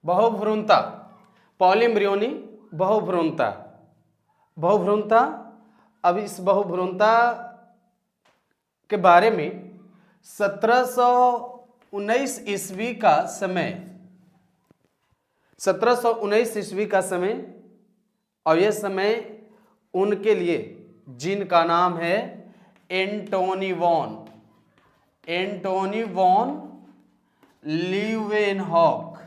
बहुभ्रूणता, पॉलीम्ब्रियोनी बहुभ्रूणता। बहुभ्रूणता, अब इस बहुभ्रूणता के बारे में 1719 ईस्वी का समय, 1719 ईस्वी का समय, और यह समय उनके लिए जिनका नाम है एंटोनी वॉन लीवेनहॉक।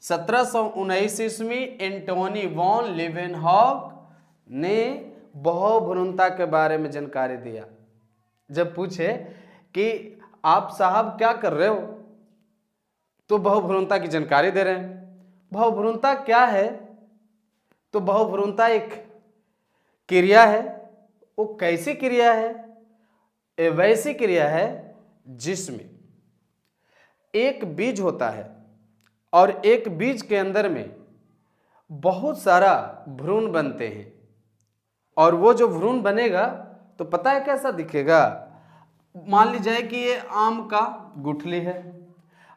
1719 ईस्वी एंटोनी वॉन लीवेनहॉक ने बहुभ्रूणता के बारे में जानकारी दिया। जब पूछे कि आप साहब क्या कर रहे हो, तो बहुभ्रूणता की जानकारी दे रहे हैं। बहुभ्रूणता क्या है? तो बहुभ्रूणता एक क्रिया है। वो कैसी क्रिया है? ये वैसी क्रिया है जिसमें एक बीज होता है और एक बीज के अंदर में बहुत सारा भ्रूण बनते हैं, और वो जो भ्रूण बनेगा तो पता है कैसा दिखेगा? मान लीजिए कि ये आम का गुठली है,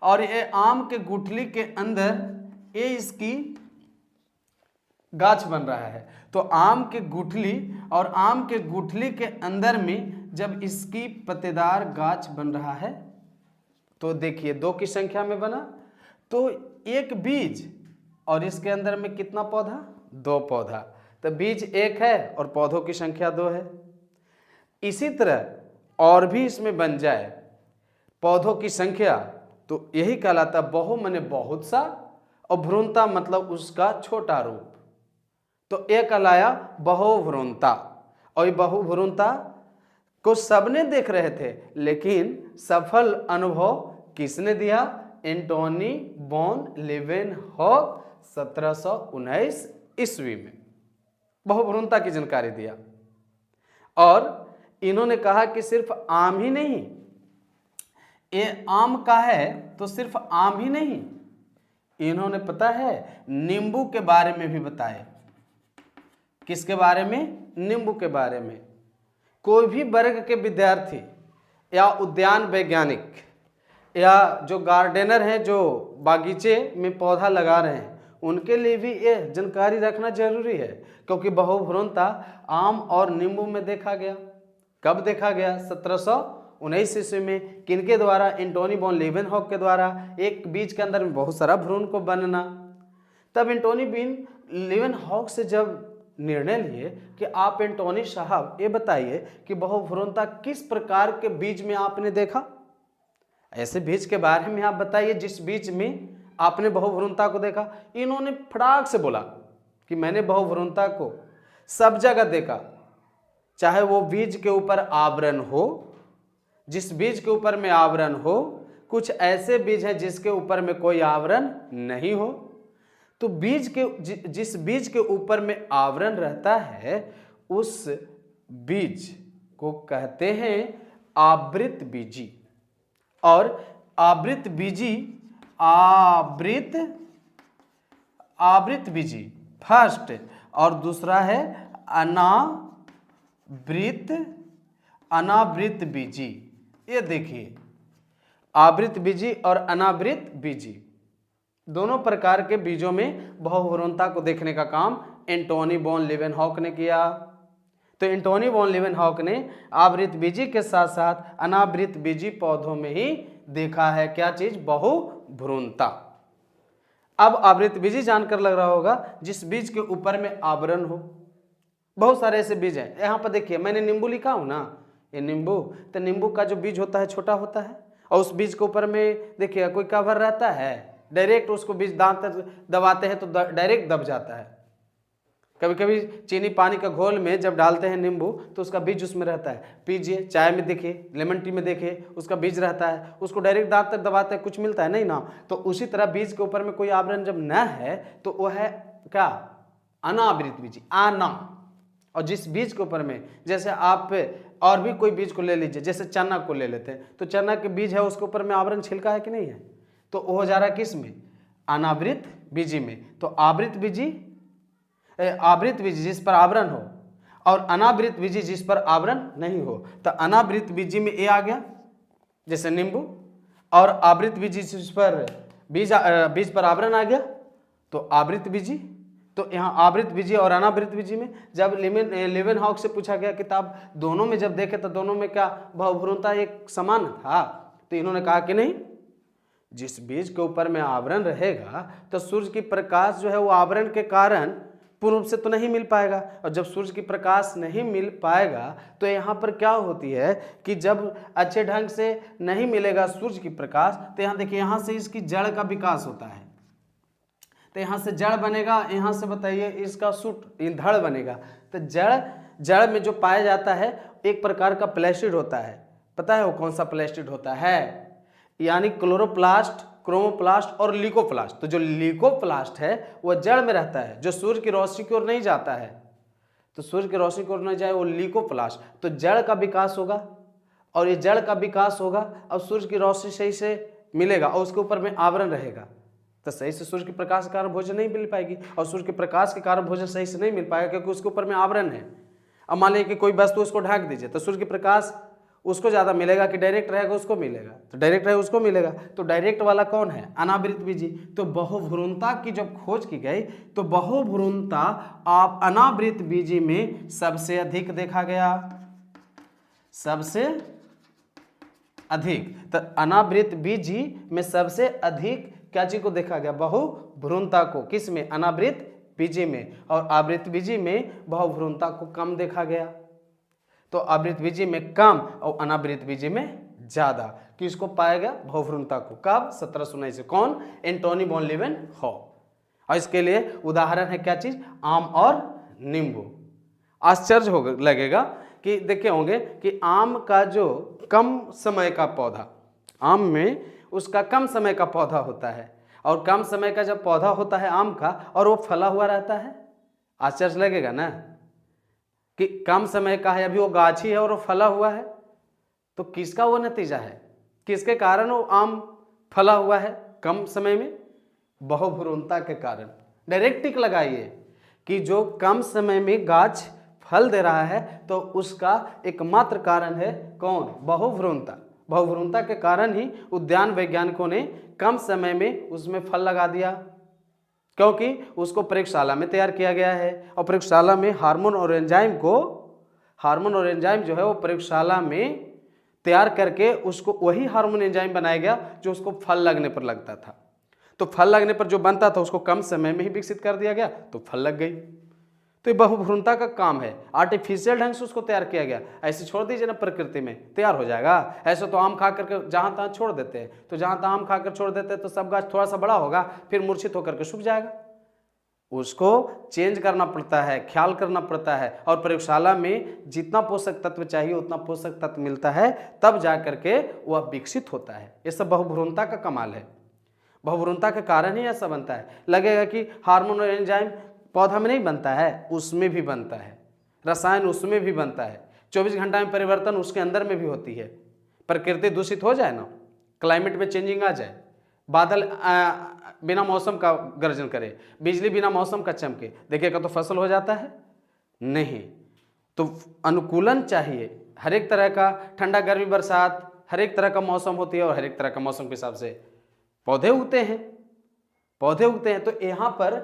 और ये आम के गुठली के अंदर ये इसकी गाछ बन रहा है। तो आम के गुठली और आम के गुठली के अंदर में जब इसकी पत्तेदार गाछ बन रहा है, तो देखिए 2 की संख्या में बना, तो एक बीज और इसके अंदर में कितना पौधा? 2 पौधा। तो बीज 1 है और पौधों की संख्या 2 है। इसी तरह और भी इसमें बन जाए पौधों की संख्या, तो यही कहलाता बहु माने बहुत सा, और भ्रूणता मतलब उसका छोटा रूप। तो ये कहलाया बहुभ्रूणता। और ये बहुभ्रूणता को सबने देख रहे थे, लेकिन सफल अनुभव किसने दिया? एंटोनी वॉन लीवेनहॉक 1719 ईस्वी में बहुभ्रूणता की जानकारी दिया। और इन्होंने कहा कि सिर्फ आम ही नहीं, ये आम का है तो सिर्फ आम ही नहीं, इन्होंने पता है नींबू के बारे में भी बताया। किसके बारे में? नींबू के बारे में। कोई भी वर्ग के विद्यार्थी या उद्यान वैज्ञानिक या जो गार्डनर हैं, जो बागीचे में पौधा लगा रहे हैं, उनके लिए भी ये जानकारी रखना जरूरी है, क्योंकि बहुभ्रूणता आम और नींबू में देखा गया। कब देखा गया? 1719 ईस्वी में। किनके द्वारा? एंटोनी वॉन लीवेनहॉक के द्वारा। एक बीज के अंदर में बहुत सारा भ्रूण को बनना। तब एंटोनी वॉन लीवेनहॉक से जब निर्णय लिए कि आप एंटोनी साहब ये बताइए कि बहुभ्रूणता किस प्रकार के बीज में आपने देखा, ऐसे बीज के बारे में आप बताइए जिस बीज में आपने बहुभ्रूणता को देखा। इन्होंने फटाक से बोला कि मैंने बहुभ्रूणता को सब जगह देखा, चाहे वो बीज के ऊपर आवरण हो, जिस बीज के ऊपर में आवरण हो, कुछ ऐसे बीज हैं जिसके ऊपर में कोई आवरण नहीं हो। तो बीज के जिस बीज के ऊपर में आवरण रहता है, उस बीज को कहते हैं आवृत बीजी। और आवृत बीजी फर्स्ट, और दूसरा है अनावृत बीजी। ये देखिए, आवृत बीजी और अनावृत बीजी दोनों प्रकार के बीजों में बहुभ्रूणता को देखने का काम एंटोनी वॉन लीवेनहॉक ने किया। तो एंटोनी वॉन लीवेनहॉक ने आवृत बीजी के साथ साथ अनावृत बीजी पौधों में ही देखा है। क्या चीज? बहुभ्रूणता। अब आवृत बीजी जानकर लग रहा होगा जिस बीज के ऊपर में आवरण हो। बहुत सारे ऐसे बीज हैं। यहाँ पर देखिए, मैंने नींबू लिखा हूं ना, ये नींबू, तो नींबू का जो बीज होता है छोटा होता है, और उस बीज के ऊपर में देखिए कोई कवर रहता है, डायरेक्ट उसको बीज दांत दबाते हैं तो डायरेक्ट दब जाता है। कभी कभी चीनी पानी का घोल में जब डालते हैं नींबू, तो उसका बीज उसमें रहता है। पीजिए, चाय में देखिए, लेमन टी में देखिए, उसका बीज रहता है, उसको डायरेक्ट दांत तक दबाते हैं, कुछ मिलता है नहीं ना। तो उसी तरह बीज के ऊपर में कोई आवरण जब न है तो वो है क्या? अनावृत बीज, आना। और जिस बीज के ऊपर में, जैसे आप और भी कोई बीज को ले लीजिए, जैसे चना को ले लेते हैं, तो चना के बीज है, उसके ऊपर में आवरण छिलका है कि नहीं है, तो वो हो जा रहा है किस में? अनावृत बीजी में। तो आवृत बीजी जिस पर आवरण हो, और अनावृत बीजी जिस पर आवरण नहीं हो। तो अनावृत बीजी में ए आ गया जैसे नींबू, और आवृत बीजी जिस पर बीज पर आवरण आ गया तो आवृत बीजी। तो यहाँ आवृत बीजी और अनावृत बीजी में जब लेवेनहॉक से पूछा गया किताब, दोनों में जब देखे तो दोनों में क्या बहुभ्रूणता एक समान था, तो इन्होंने कहा कि नहीं, जिस बीज के ऊपर में आवरण रहेगा तो सूर्य की प्रकाश जो है वो आवरण के कारण पूर्ण रूप से तो नहीं मिल पाएगा, और जब सूर्य की प्रकाश नहीं मिल पाएगा तो यहाँ पर क्या होती है कि जब अच्छे ढंग से नहीं मिलेगा सूर्य की प्रकाश, तो यहाँ देखिए यहाँ से इसकी जड़ का विकास होता है, तो यहाँ से जड़ बनेगा, यहाँ से बताइए इसका सूट धड़ बनेगा। तो जड़ में जो पाया जाता है एक प्रकार का प्लास्टिड होता है, पता है वो कौन सा प्लास्टिड होता है, यानी क्लोरोप्लास्ट, क्रोमोप्लास्ट और लीकोप्लास्ट। तो जो लीकोप्लास्ट है वो जड़ में रहता है, जो सूर्य की रोशनी की ओर नहीं जाता है, तो सूर्य की रोशनी की ओर नहीं जाए वो लीकोप्लास्ट। तो जड़ का विकास होगा, और ये जड़ का विकास होगा और सूर्य की रोशनी सही से मिलेगा और उसके ऊपर में आवरण रहेगा, तो सही से सूर्य के प्रकाश के कारण भोजन नहीं मिल पाएगी, और सूर्य के प्रकाश के कारण भोजन सही से नहीं मिल पाएगा क्योंकि उसके ऊपर में आवरण है। अब मान लीजिए कि कोई वस्तु उसको ढक दीजिए तो सूर्य के प्रकाश उसको ज़्यादा मिलेगा कि डायरेक्ट रहेगा उसको मिलेगा, तो डायरेक्ट रहेगा उसको मिलेगा। तो डायरेक्ट वाला कौन है, अनावृत बीजी। तो बहुभ्रूणता की जब खोज की गई तो बहुभ्रूणता आप अनावृत बीजी में सबसे अधिक देखा गया, सबसे अधिक। तो अनावृत बीजी में सबसे अधिक क्या चीज को देखा गया, बहुभ्रूणता को। किस में, अनावृत बीजी में, और आवृत बीजी में बहुभ्रूणता को कम देखा गया। तो आवृत बीजी में कम और अनावृत बीजी में ज्यादा। किसको पाया गया, बहुभ्रूणता को। कब, 1719 से। कौन, एंटोनी वॉन लीवेनहॉक। और इसके लिए उदाहरण है क्या चीज, आम और नींबू। आश्चर्य हो लगेगा कि देखे होंगे कि आम का जो कम समय का पौधा, आम में उसका कम समय का पौधा होता है, और कम समय का जब पौधा होता है आम का और वो फला हुआ रहता है, आश्चर्य लगेगा ना कि कम समय का है, अभी वो गाछी है और वो फला हुआ है, तो किसका वो नतीजा है, किसके कारण वो आम फला हुआ है कम समय में, बहुभ्रूणता के कारण। डायरेक्ट टिक लगाइए कि जो कम समय में गाछ फल दे रहा है तो उसका एकमात्र कारण है कौन, बहुभ्रूणता। बहुभ्रूणता के कारण ही उद्यान वैज्ञानिकों ने कम समय में उसमें फल लगा दिया, क्योंकि उसको प्रयोगशाला में तैयार किया गया है, और प्रयोगशाला में हार्मोन और एंजाइम जो है वो प्रयोगशाला में तैयार करके उसको वही हार्मोन एंजाइम बनाया गया जो उसको फल लगने पर लगता था। तो फल लगने पर जो बनता था उसको कम समय में ही विकसित कर दिया गया तो फल लग गई। तो ये बहुभ्रूणता का काम है, आर्टिफिशियल ढंग से उसको तैयार किया गया। ऐसे छोड़ दीजिए ना, प्रकृति में तैयार हो जाएगा। ऐसे तो आम खा करके जहाँ तहाँ छोड़ देते हैं, तो जहाँ तहाँ आम खाकर छोड़ देते हैं तो सब गाछ थोड़ा सा बड़ा होगा फिर मूर्छित होकर के सूख जाएगा। उसको चेंज करना पड़ता है, ख्याल करना पड़ता है, और प्रयोगशाला में जितना पोषक तत्व चाहिए उतना पोषक तत्व मिलता है, तब जा करके वह विकसित होता है। ये सब बहुभ्रूणता का कमाल है। बहुभ्रूणता के कारण ही ऐसा बनता है। लगेगा कि हार्मोन और एंजाइम पौधा में नहीं बनता है, उसमें भी बनता है, रसायन उसमें भी बनता है। 24 घंटा में परिवर्तन उसके अंदर में भी होती है। प्रकृति दूषित हो जाए ना, क्लाइमेट में चेंजिंग आ जाए, बादल बिना मौसम का गर्जन करे, बिजली बिना मौसम का चमके, देखिएगा तो फसल हो जाता है नहीं। तो अनुकूलन चाहिए, हर एक तरह का ठंडा गर्मी बरसात हर एक तरह का मौसम होती है, और हर एक तरह का मौसम के हिसाब से पौधे उगते हैं। तो यहाँ पर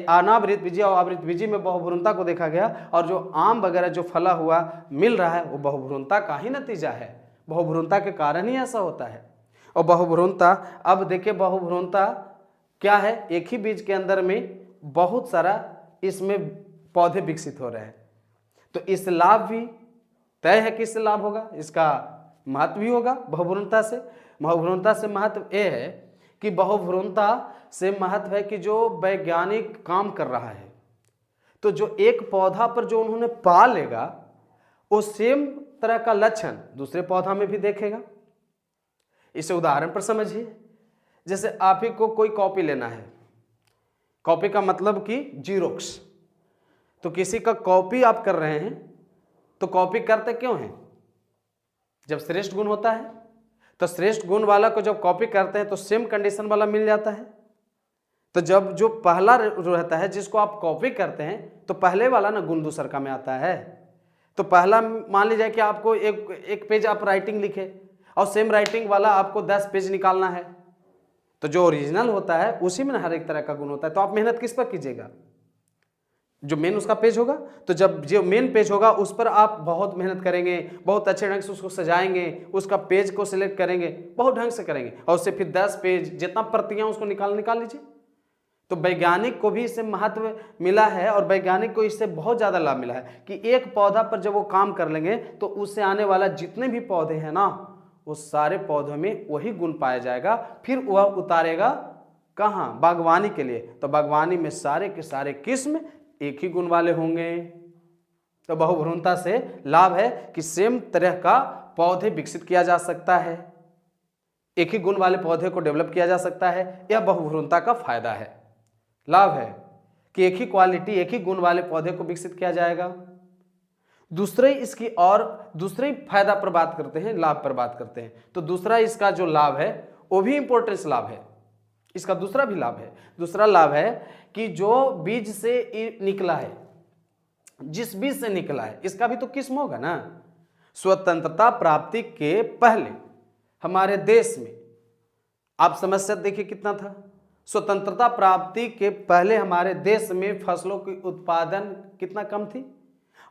अनावृत बीजी और आवृत बीजी में बहुभ्रूणता को देखा गया, और जो आम वगैरह जो फला हुआ मिल रहा है वो बहुभ्रूणता का ही नतीजा है। बहुभ्रूणता के कारण ही ऐसा होता है। और बहुभ्रूणता, अब देखिए बहुभ्रूणता क्या है, एक ही बीज के अंदर में बहुत सारा इसमें पौधे विकसित हो रहे हैं। तो इस लाभ भी तय है कि इससे लाभ होगा, इसका महत्व भी होगा बहुभ्रूणता से। बहुभ्रूणता से महत्व यह है कि बहुभ्रूणता से महत्व है कि जो वैज्ञानिक काम कर रहा है, तो जो एक पौधा पर जो उन्होंने पा लेगा वो सेम तरह का लक्षण दूसरे पौधा में भी देखेगा। इसे उदाहरण पर समझिए, जैसे आप ही को कोई कॉपी लेना है, कॉपी का मतलब कि जीरोक्स। तो किसी का कॉपी आप कर रहे हैं तो कॉपी करते क्यों हैं, जब श्रेष्ठ गुण होता है तो श्रेष्ठ गुण वाला को जब कॉपी करते हैं तो सेम कंडीशन वाला मिल जाता है। तो जब जो पहला रहता है जिसको आप कॉपी करते हैं तो पहले वाला ना गुण दूसर का में आता है। तो पहला मान लीजिए कि आपको एक पेज आप राइटिंग लिखे और सेम राइटिंग वाला आपको 10 पेज निकालना है, तो जो ओरिजिनल होता है उसी में हर एक तरह का गुण होता है। तो आप मेहनत किस पर कीजिएगा? जो मेन उसका पेज होगा। तो जब जो मेन पेज होगा उस पर आप बहुत मेहनत करेंगे, बहुत अच्छे ढंग से उसको सजाएंगे, उसका पेज को सिलेक्ट करेंगे, बहुत ढंग से करेंगे और उससे फिर 10 पेज जितना प्रतियां उसको निकाल लीजिए। तो वैज्ञानिक को भी इससे महत्व मिला है और वैज्ञानिक को इससे बहुत ज़्यादा लाभ मिला है कि एक पौधा पर जब वो काम कर लेंगे तो उससे आने वाला जितने भी पौधे हैं ना, उस सारे पौधों में वही गुण पाया जाएगा। फिर वह उतारेगा कहाँ? बागवानी के लिए। तो बागवानी में सारे के सारे किस्म एक ही गुण वाले होंगे। तो बहुभ्रूणता से लाभ है कि सेम तरह का पौधे विकसित किया जा सकता है, एक ही गुण वाले पौधे को डेवलप किया जा सकता है। यह बहुभ्रूणता का फायदा है, लाभ है कि एक ही क्वालिटी, एक ही गुण वाले पौधे को विकसित किया जाएगा। दूसरे इसकी और दूसरे फायदा पर बात करते हैं, लाभ पर बात करते हैं। तो दूसरा इसका जो लाभ है वो भी इंपॉर्टेंस लाभ है, इसका दूसरा भी लाभ है। दूसरा लाभ है कि जो बीज से निकला है, जिस बीज से निकला है इसका भी तो किस्म होगा ना। स्वतंत्रता प्राप्ति के पहले हमारे देश में, आप समस्या देखिए कितना था। स्वतंत्रता प्राप्ति के पहले हमारे देश में फसलों की उत्पादन कितना कम थी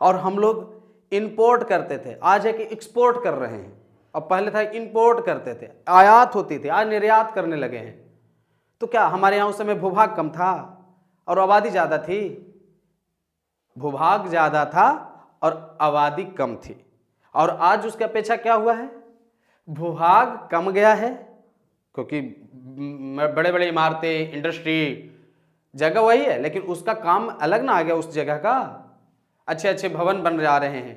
और हम लोग इंपोर्ट करते थे। आज है कि एक्सपोर्ट कर रहे हैं और पहले था इंपोर्ट करते थे, आयात होती थी, आज निर्यात करने लगे हैं। तो क्या हमारे यहाँ उस समय भूभाग कम था और आबादी ज़्यादा थी? भूभाग ज़्यादा था और आबादी कम थी। और आज उसकी अपेक्षा क्या हुआ है? भूभाग कम गया है क्योंकि बड़े बड़े इमारतें, इंडस्ट्री, जगह वही है लेकिन उसका काम अलग ना आ गया उस जगह का। अच्छे अच्छे भवन बन जा रहे हैं,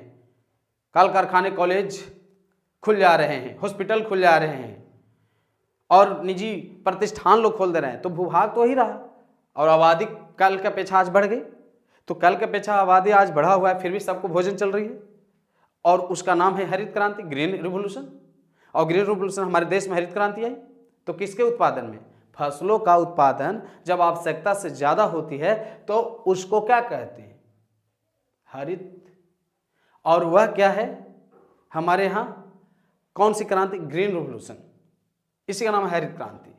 कल कारखाने, कॉलेज खुल जा रहे हैं, हॉस्पिटल खुल जा रहे हैं और निजी प्रतिष्ठान लोग खोल दे रहे हैं। तो भूभाग तो वही रहा और आबादी कल के अपेक्षा आज बढ़ गई। तो कल के अपेक्षा आबादी आज बढ़ा हुआ है, फिर भी सबको भोजन चल रही है और उसका नाम है हरित क्रांति, ग्रीन रिवोल्यूशन। और ग्रीन रिवोल्यूशन हमारे देश में हरित क्रांति आई तो किसके उत्पादन में? फसलों का उत्पादन जब आवश्यकता से ज्यादा होती है तो उसको क्या कहते हैं? हरित। और वह क्या है हमारे यहाँ? कौन सी क्रांति? ग्रीन रिवोल्यूशन, इसी का नाम है हरित क्रांति।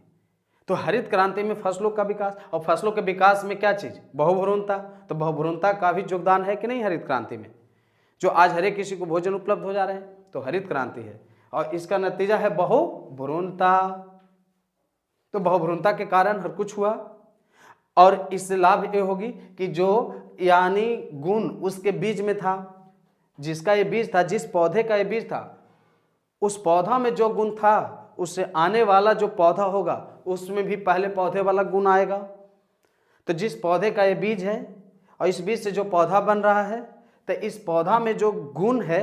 तो हरित क्रांति में फसलों का विकास, और फसलों के विकास में क्या चीज? बहुभ्रूणता। तो बहुभ्रूणता का भी योगदान है कि नहीं हरित क्रांति में? जो आज हर एक किसी को भोजन उपलब्ध हो जा रहे हैं तो हरित क्रांति है और इसका नतीजा है बहुभ्रूणता। तो बहुभ्रूणता के कारण हर कुछ हुआ और इससे लाभ ये होगी कि जो यानी गुण उसके बीज में था, जिसका ये बीज था, जिस पौधे का ये बीज था, उस पौधा में जो गुण था उससे आने वाला जो पौधा होगा उसमें भी पहले पौधे वाला गुण आएगा। तो जिस पौधे का ये बीज है और इस बीज से जो पौधा बन रहा है तो इस पौधा में जो गुण है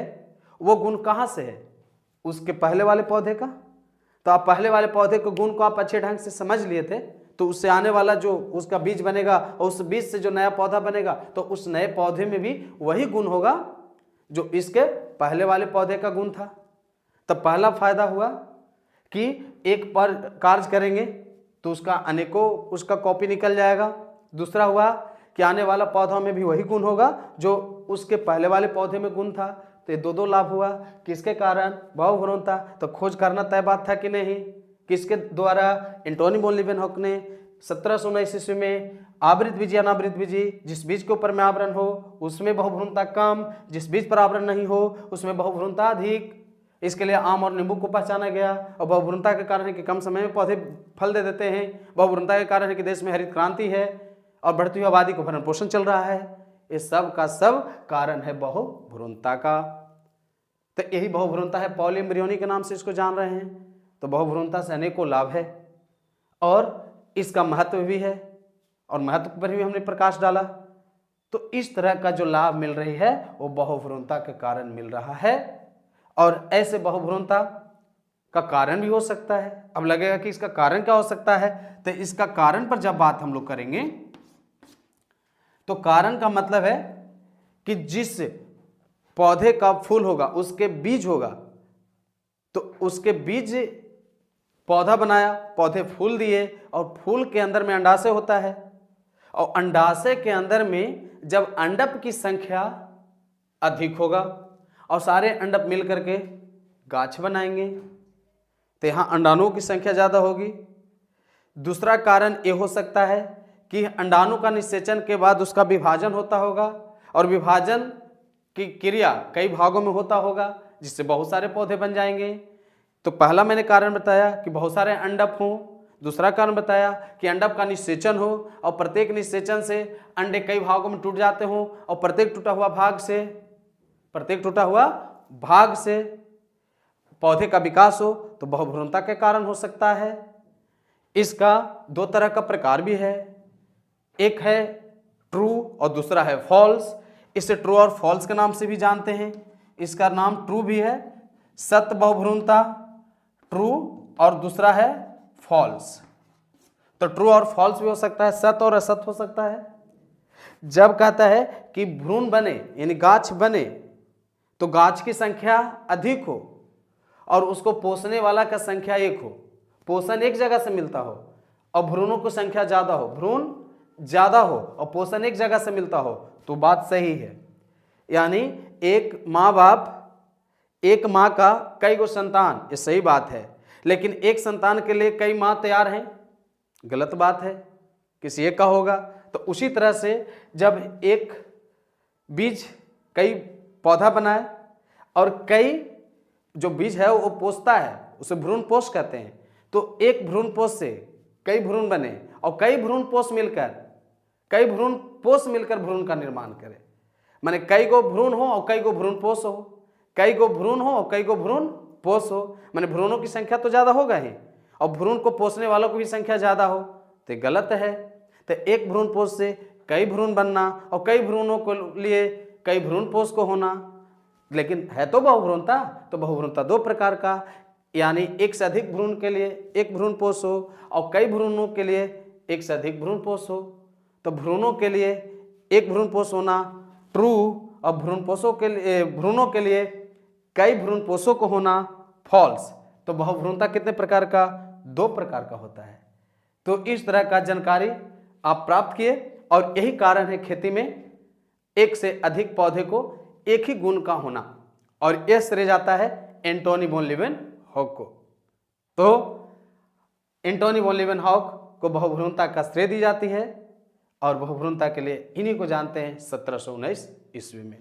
वो गुण कहाँ से है? उसके पहले वाले पौधे का। तो आप पहले वाले पौधे के गुण को आप अच्छे ढंग से समझ लिए थे तो उससे आने वाला जो उसका बीज बनेगा और उस बीज से जो नया पौधा बनेगा तो उस नए पौधे में भी वही गुण होगा जो इसके पहले वाले पौधे का गुण था। तो पहला फायदा हुआ कि एक पर कार्य करेंगे तो उसका अनेकों उसका कॉपी निकल जाएगा। दूसरा हुआ कि आने वाला पौधा में भी वही गुण होगा जो उसके पहले वाले पौधे में गुण था। तो ये दो लाभ हुआ। किसके कारण? बहुभ्रूणता। तो खोज करना तय बात था कि नहीं? किसके द्वारा? एंटोनी वॉन लीवेनहॉक ने 1719 ईस्वी में आवृत बीज या अनावृत बीज, जिस बीज के ऊपर में आवरण हो उसमें बहुभ्रूणता कम, जिस बीज पर आवरण नहीं हो उसमें बहुभ्रूणता अधिक। इसके लिए आम और नींबू को पहचाना गया। और बहुभ्रूणता के कारण है कि कम समय में पौधे फल दे देते हैं। बहुभ्रूणता के कारण है कि देश में हरित क्रांति है और बढ़ती हुई आबादी को भरण पोषण चल रहा है। इस सब का सब कारण है बहुभ्रूणता का। तो यही बहुभ्रूणता है, पॉलीएम्ब्रियोनी के नाम से इसको जान रहे हैं। तो बहुभ्रूणता से अनेकों लाभ है और इसका महत्व भी है और महत्व पर भी हमने प्रकाश डाला। तो इस तरह का जो लाभ मिल रही है वो बहुभ्रूणता के कारण मिल रहा है। और ऐसे बहुभ्रूणता का कारण भी हो सकता है। अब लगेगा कि इसका कारण क्या हो सकता है, तो इसका कारण पर जब बात हम लोग करेंगे तो कारण का मतलब है कि जिस पौधे का फूल होगा उसके बीज होगा तो उसके बीज पौधा बनाया, पौधे फूल दिए और फूल के अंदर में अंडाशय होता है और अंडाशय के अंदर में जब अंडक की संख्या अधिक होगा और सारे अंडक मिल करके गाछ बनाएंगे तो यहाँ अंडाणुओं की संख्या ज़्यादा होगी। दूसरा कारण ये हो सकता है कि अंडाणु का निषेचन के बाद उसका विभाजन होता होगा और विभाजन की क्रिया कई भागों में होता होगा जिससे बहुत सारे पौधे बन जाएंगे। तो पहला मैंने कारण बताया कि बहुत सारे अंडक हों। दूसरा कारण बताया कि अंडक का निषेचन हो और प्रत्येक निषेचन से अंडे कई भागों में टूट जाते हों और प्रत्येक टूटा हुआ भाग से पौधे का विकास हो तो बहुभ्रूणता के कारण हो सकता है। इसका दो तरह का प्रकार भी है, एक है ट्रू और दूसरा है फॉल्स। इसे ट्रू और फॉल्स के नाम से भी जानते हैं। इसका नाम ट्रू भी है, सत्य बहुभ्रूणता ट्रू, और दूसरा है फॉल्स। तो ट्रू और फॉल्स भी हो सकता है, सत्य और असत्य हो सकता है। जब कहता है कि भ्रूण बने यानी गाछ बने तो गाछ की संख्या अधिक हो और उसको पोषने वाला का संख्या एक हो, पोषण एक जगह से मिलता हो और भ्रूणों की संख्या ज़्यादा हो, भ्रूण ज़्यादा हो और पोषण एक जगह से मिलता हो, तो बात सही है। यानी एक माँ का कई गो संतान, ये सही बात है, लेकिन एक संतान के लिए कई माँ तैयार हैं, गलत बात है, किसी एक का होगा। तो उसी तरह से जब एक बीज कई पौधा बनाए और कई जो बीज है वो पोषता है, उसे भ्रूण पोष कहते हैं। तो एक भ्रूण पोष से कई भ्रूण बने और कई भ्रूण पोष मिलकर भ्रूण का निर्माण करे। माने कई गो भ्रूण हो और कई गो भ्रूण पोष हो, कई गो भ्रूण हो और कई गो भ्रूण पोष हो। माने भ्रूणों की संख्या तो ज़्यादा होगा ही और भ्रूण को पोषने वालों की भी संख्या ज़्यादा हो, तो गलत है। तो एक भ्रूण पोष से कई भ्रूण बनना और कई भ्रूणों को लिए कई भ्रूण पोष को होना, लेकिन है तो बहुभ्रूणता। तो बहुभ्रूणता दो प्रकार का, यानी एक से अधिक भ्रूण के लिए एक भ्रूण पोष हो और कई भ्रूणों के लिए एक से अधिक भ्रूण पोष हो। तो भ्रूणों के लिए एक भ्रूण पोष होना ट्रू और भ्रूणों के लिए कई भ्रूण पोषों को होना फॉल्स। तो बहुभ्रूणता कितने प्रकार का? दो प्रकार का होता है। तो इस तरह का जानकारी आप प्राप्त किए और यही कारण है खेती में एक से अधिक पौधे को एक ही गुण का होना, और यह श्रेय जाता है एंटोनी वॉन लीवेनहॉक को। तो एंटोनी वॉन लीवेनहॉक को बहुभ्रूणता का श्रेय दी जाती है और बहुभ्रूणता के लिए इन्हीं को जानते हैं 1719 ईस्वी में।